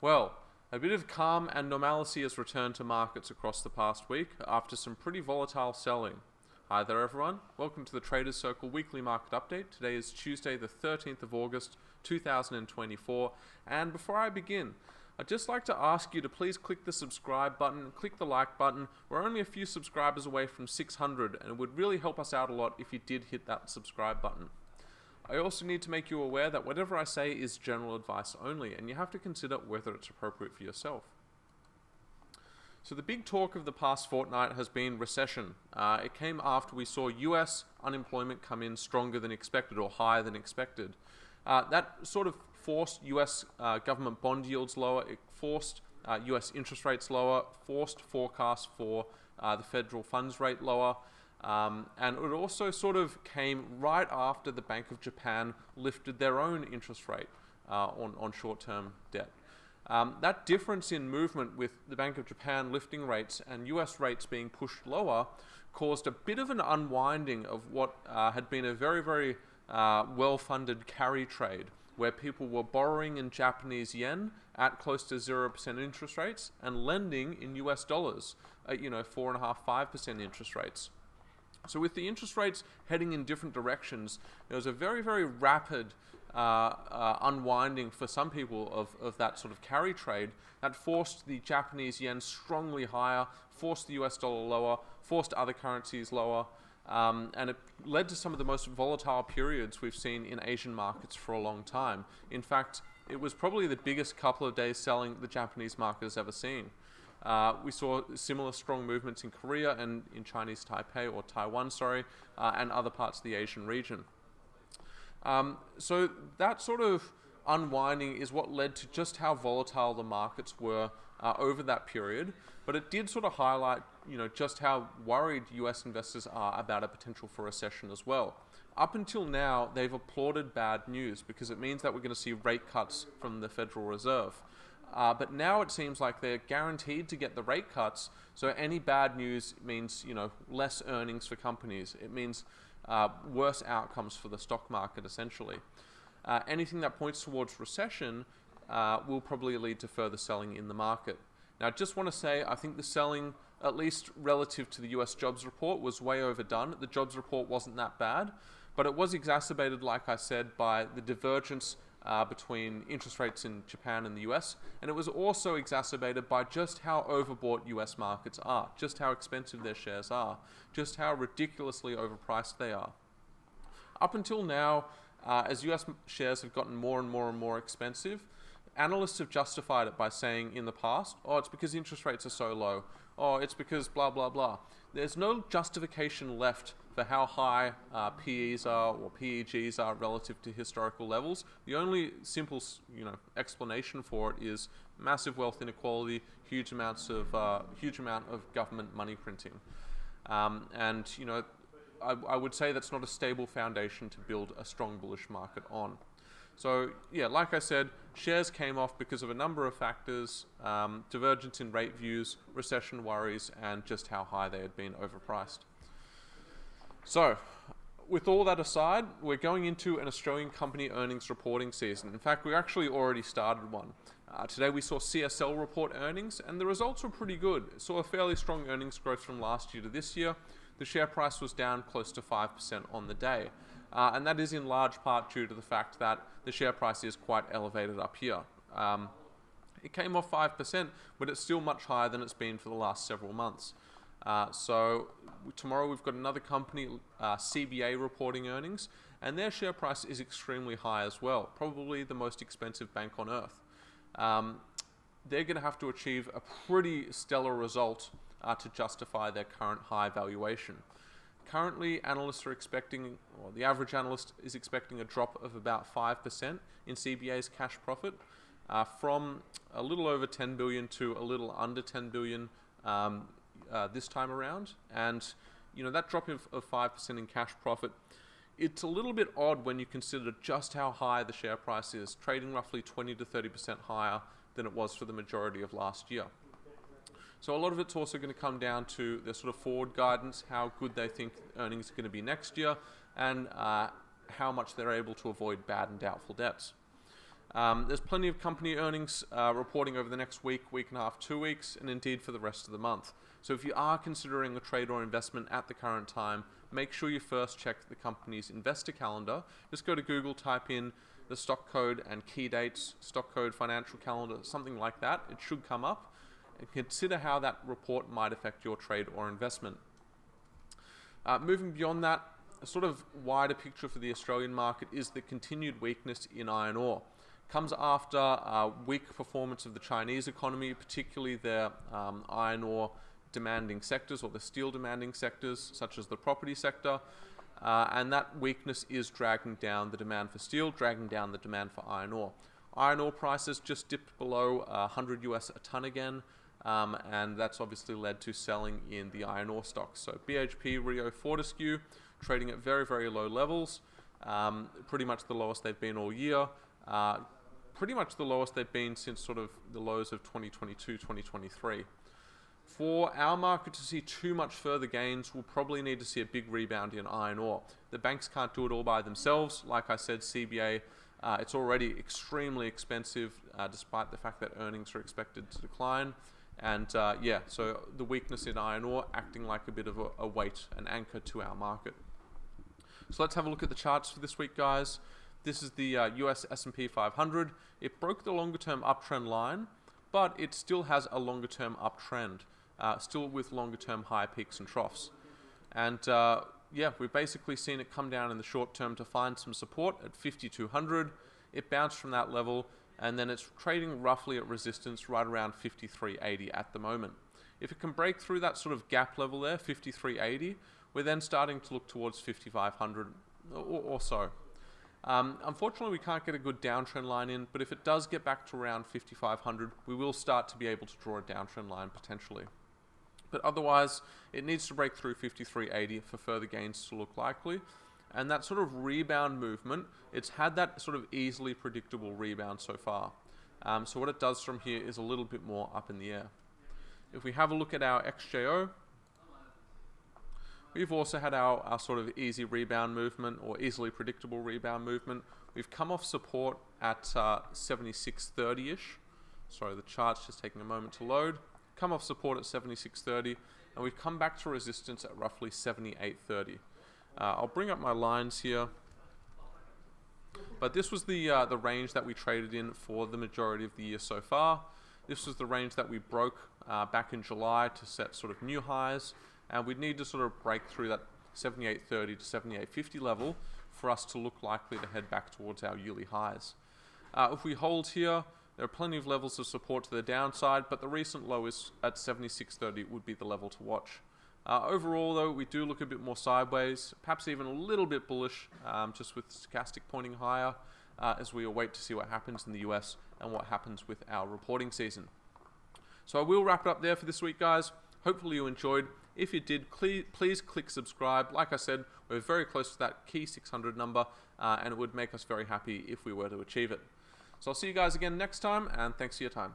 Well, a bit of calm and normalcy has returned to markets across the past week after some pretty volatile selling. Hi there everyone, welcome to the Traders Circle weekly market update. Today is Tuesday the 13th of August 2024, and before I begin, I'd just like to ask you to please click the subscribe button, click the like button. We're only a few subscribers away from 600 and it would really help us out a lot if you did hit that subscribe button. I also need to make you aware that whatever I say is general advice only, and you have to consider whether it's appropriate for yourself. So the big talk of the past fortnight has been recession. It came after we saw US unemployment come in stronger than expected or higher than expected. That sort of forced US government bond yields lower, it forced US interest rates lower, forced forecasts for the federal funds rate lower, and it also sort of came right after the Bank of Japan lifted their own interest rate on short-term debt. That difference in movement with the Bank of Japan lifting rates and US rates being pushed lower caused a bit of an unwinding of what had been a very, very well-funded carry trade, where people were borrowing in Japanese yen at close to 0% interest rates and lending in US dollars at 4.5%, 5% interest rates. So with the interest rates heading in different directions, there was a very, very rapid unwinding for some people of that sort of carry trade that forced the Japanese yen strongly higher, forced the US dollar lower, forced other currencies lower, and it led to some of the most volatile periods we've seen in Asian markets for a long time. In fact, it was probably the biggest couple of days selling the Japanese market has ever seen. We saw similar strong movements in Korea and in Chinese Taipei, or Taiwan, and other parts of the Asian region. So that sort of unwinding is what led to just how volatile the markets were over that period. But it did sort of highlight, just how worried US investors are about a potential for recession as well. Up until now, they've applauded bad news because it means that we're going to see rate cuts from the Federal Reserve. But now it seems like they're guaranteed to get the rate cuts, so any bad news means less earnings for companies. It means worse outcomes for the stock market, essentially. Anything that points towards recession will probably lead to further selling in the market. Now, I just want to say, I think the selling, at least relative to the US jobs report, was way overdone. The jobs report wasn't that bad, but it was exacerbated, like I said, by the divergence between interest rates in Japan and the US, and it was also exacerbated by just how overbought US markets are, just how expensive their shares are, just how ridiculously overpriced they are. Up until now, as US shares have gotten more and more and more expensive, analysts have justified it by saying in the past, oh, it's because interest rates are so low, oh, it's because blah, blah, blah. There's no justification left for how high PEs are or PEGs are relative to historical levels. The only simple explanation for it is massive wealth inequality, huge amount of government money printing. And I would say that's not a stable foundation to build a strong bullish market on. So yeah, like I said, shares came off because of a number of factors, divergence in rate views, recession worries, and just how high they had been overpriced. So, with all that aside, we're going into an Australian company earnings reporting season. In fact, we actually already started one. Today we saw CSL report earnings, and the results were pretty good. It saw a fairly strong earnings growth from last year to this year. The share price was down close to 5% on the day. And that is in large part due to the fact that the share price is quite elevated up here. It came off 5%, but it's still much higher than it's been for the last several months. So tomorrow we've got another company, CBA, reporting earnings, and their share price is extremely high as well, probably the most expensive bank on earth. They're going to have to achieve a pretty stellar result to justify their current high valuation. Currently, analysts are expecting, or the average analyst is expecting a drop of about 5% in CBA's cash profit, from a little over 10 billion to a little under 10 billion this time around. And that drop of 5% in cash profit, it's a little bit odd when you consider just how high the share price is, trading roughly 20 to 30% higher than it was for the majority of last year. So a lot of it's also going to come down to their sort of forward guidance, how good they think earnings are going to be next year, and how much they're able to avoid bad and doubtful debts. There's plenty of company earnings reporting over the next week, week and a half, 2 weeks, and indeed for the rest of the month. So if you are considering a trade or investment at the current time, make sure you first check the company's investor calendar. Just go to Google, type in the stock code and key dates, stock code, financial calendar, something like that. It should come up. And consider how that report might affect your trade or investment. Moving beyond that, a sort of wider picture for the Australian market is the continued weakness in iron ore. Comes after weak performance of the Chinese economy, particularly their iron ore demanding sectors or the steel demanding sectors, such as the property sector. And that weakness is dragging down the demand for steel, dragging down the demand for iron ore. Iron ore prices just dipped below 100 US a ton again, and that's obviously led to selling in the iron ore stocks. So BHP, Rio, Fortescue trading at very, very low levels, pretty much the lowest they've been all year. Pretty much the lowest they've been since sort of the lows of 2022, 2023. For our market to see too much further gains, we'll probably need to see a big rebound in iron ore. The banks can't do it all by themselves. Like I said, CBA, it's already extremely expensive, despite the fact that earnings are expected to decline. And yeah, so the weakness in iron ore acting like a bit of a weight, an anchor to our market. So let's have a look at the charts for this week, guys. This is the US S&P 500. It broke the longer-term uptrend line, but it still has a longer-term uptrend, still with longer-term high peaks and troughs. And yeah, we've basically seen it come down in the short term to find some support at 5,200. It bounced from that level, and then it's trading roughly at resistance right around 5,380 at the moment. If it can break through that sort of gap level there, 5,380, we're then starting to look towards 5,500 or so. Unfortunately, we can't get a good downtrend line in, but if it does get back to around 5,500, we will start to be able to draw a downtrend line potentially. But otherwise, it needs to break through 5,380 for further gains to look likely. And that sort of rebound movement, it's had that sort of easily predictable rebound so far. So what it does from here is a little bit more up in the air. If we have a look at our XJO, we've also had our sort of easy rebound movement or easily predictable rebound movement. We've come off support at 76.30-ish. Sorry, the chart's just taking a moment to load. Come off support at 76.30, and we've come back to resistance at roughly 78.30. I'll bring up my lines here. But this was the range that we traded in for the majority of the year so far. This was the range that we broke back in July to set sort of new highs. And we'd need to sort of break through that 78.30 to 78.50 level for us to look likely to head back towards our yearly highs. If we hold here, there are plenty of levels of support to the downside, but the recent low is at 76.30 would be the level to watch. Overall, though, we do look a bit more sideways, perhaps even a little bit bullish, just with stochastic pointing higher, as we await to see what happens in the US and what happens with our reporting season. So I will wrap it up there for this week, guys. Hopefully you enjoyed. If you did, please click subscribe. Like I said, we're very close to that key 600 number, and it would make us very happy if we were to achieve it. So I'll see you guys again next time, and thanks for your time.